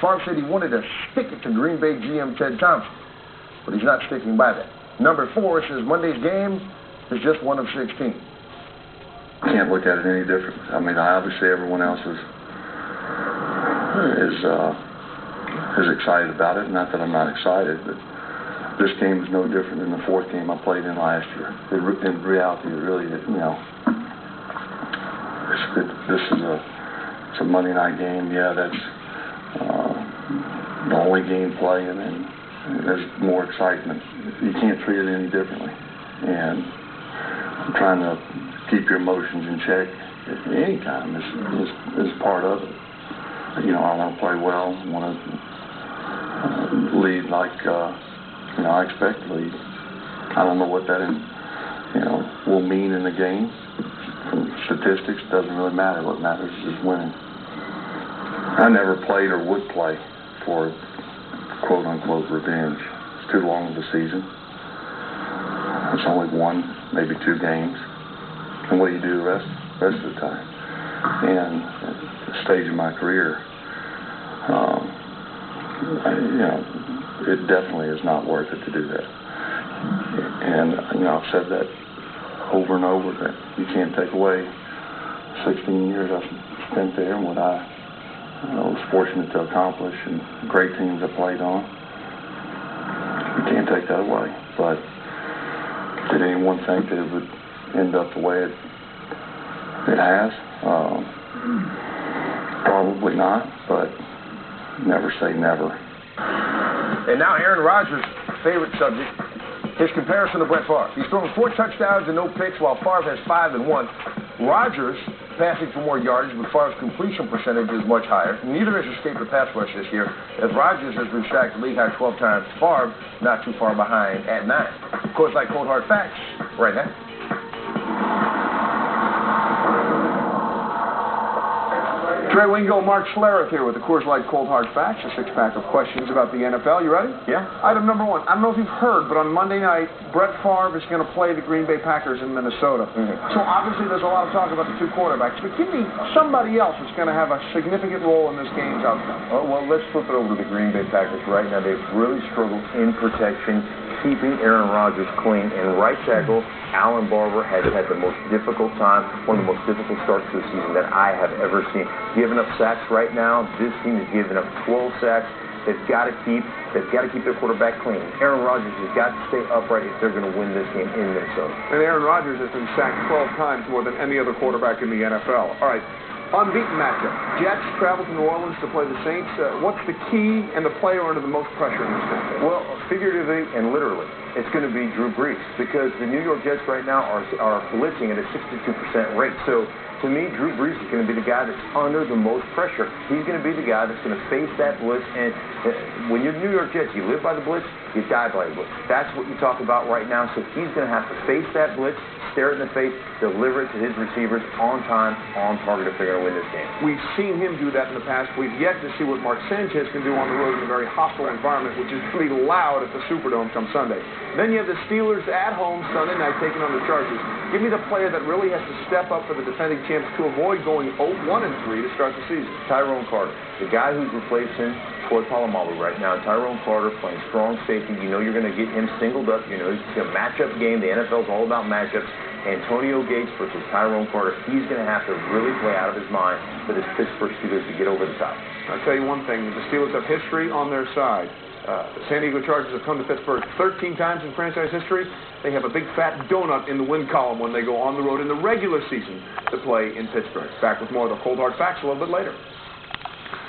Favre said he wanted to stick it to Green Bay GM Ted Thompson, but he's not sticking by that. Number 4 says Monday's game is just one of 16. Can't look at it any different. I mean, obviously everyone else is excited about it. Not that I'm not excited, but this game is no different than the 4th game I played in last year. In reality, it really, this is it's a Monday night game. Yeah, that's the only game playing, and there's more excitement. You can't treat it any differently. And I'm trying to keep your emotions in check at any time is part of it. I want to play well, want to lead like I expect to lead. I don't know what that will mean in the game. Statistics doesn't really matter. What matters is winning. I never played or would play for quote unquote revenge. It's too long of a season. It's only 1, maybe 2 games. And what do you do the rest of the time? And at the stage of my career, it definitely is not worth it to do that. And I've said that over and over, that you can't take away 16 years I've spent there and what I was fortunate to accomplish and great teams I played on. You can't take that away. But did anyone think that it would end up the way it has? Probably not, but never say never. And now Aaron Rodgers' favorite subject, his comparison to Brett Favre. He's thrown 4 touchdowns and no picks, while Favre has 5 and 1. Rodgers passing for more yardage, but Favre's completion percentage is much higher. Neither has escaped the pass rush this year, as Rodgers has been sacked the league high 12 times. Favre not too far behind at 9. Of course, like cold hard facts, right now. Trey Wingo, Mark Schlereth here with the Coors Light Cold Hard Facts, a 6-pack of questions about the NFL. You ready? Yeah. Item number 1. I don't know if you've heard, but on Monday night, Brett Favre is going to play the Green Bay Packers in Minnesota. So obviously there's a lot of talk about the 2 quarterbacks, but give me somebody else that's going to have a significant role in this game's outcome. Well, let's flip it over to the Green Bay Packers right now. They've really struggled in protection, keeping Aaron Rodgers clean. And right tackle, Alan Barber has had the most difficult time, one of the most difficult starts to the season that I have ever seen. Giving up sacks right now. This team is giving up 12 sacks. They've got to keep their quarterback clean. Aaron Rodgers has got to stay upright if they're going to win this game in Minnesota. And Aaron Rodgers has been sacked 12 times more than any other quarterback in the NFL. All right. Unbeaten matchup. Jets travel to New Orleans to play the Saints. What's the key and the player under the most pressure in this game? Well, figuratively and literally, it's going to be Drew Brees, because the New York Jets right now are blitzing at a 62% rate. So to me, Drew Brees is going to be the guy that's under the most pressure. He's going to be the guy that's going to face that blitz. And when you're the New York Jets, you live by the blitz, you die by the blitz. That's what you talk about right now. So he's going to have to face that blitz, stare it in the face, deliver it to his receivers on time, on target if they're going to win this game. We've seen him do that in the past. We've yet to see what Mark Sanchez can do on the road in a very hostile environment, which is going to be loud at the Superdome come Sunday. Then you have the Steelers at home Sunday night taking on the Chargers. Give me the player that really has to step up for the defending champs to avoid going 0-1-3 to start the season. Tyrone Carter, the guy who's replacing Troy Polamalu right now. Tyrone Carter playing strong safety. You know you're going to get him singled up. You know it's a matchup game. The NFL's all about matchups. Antonio Gates versus Tyrone Carter. He's going to have to really play out of his mind for this Pittsburgh Steelers to get over the top. I'll tell you one thing. The Steelers have history on their side. The San Diego Chargers have come to Pittsburgh 13 times in franchise history. They have a big fat donut in the win column when they go on the road in the regular season to play in Pittsburgh. Back with more of the Cold Hard Facts a little bit later.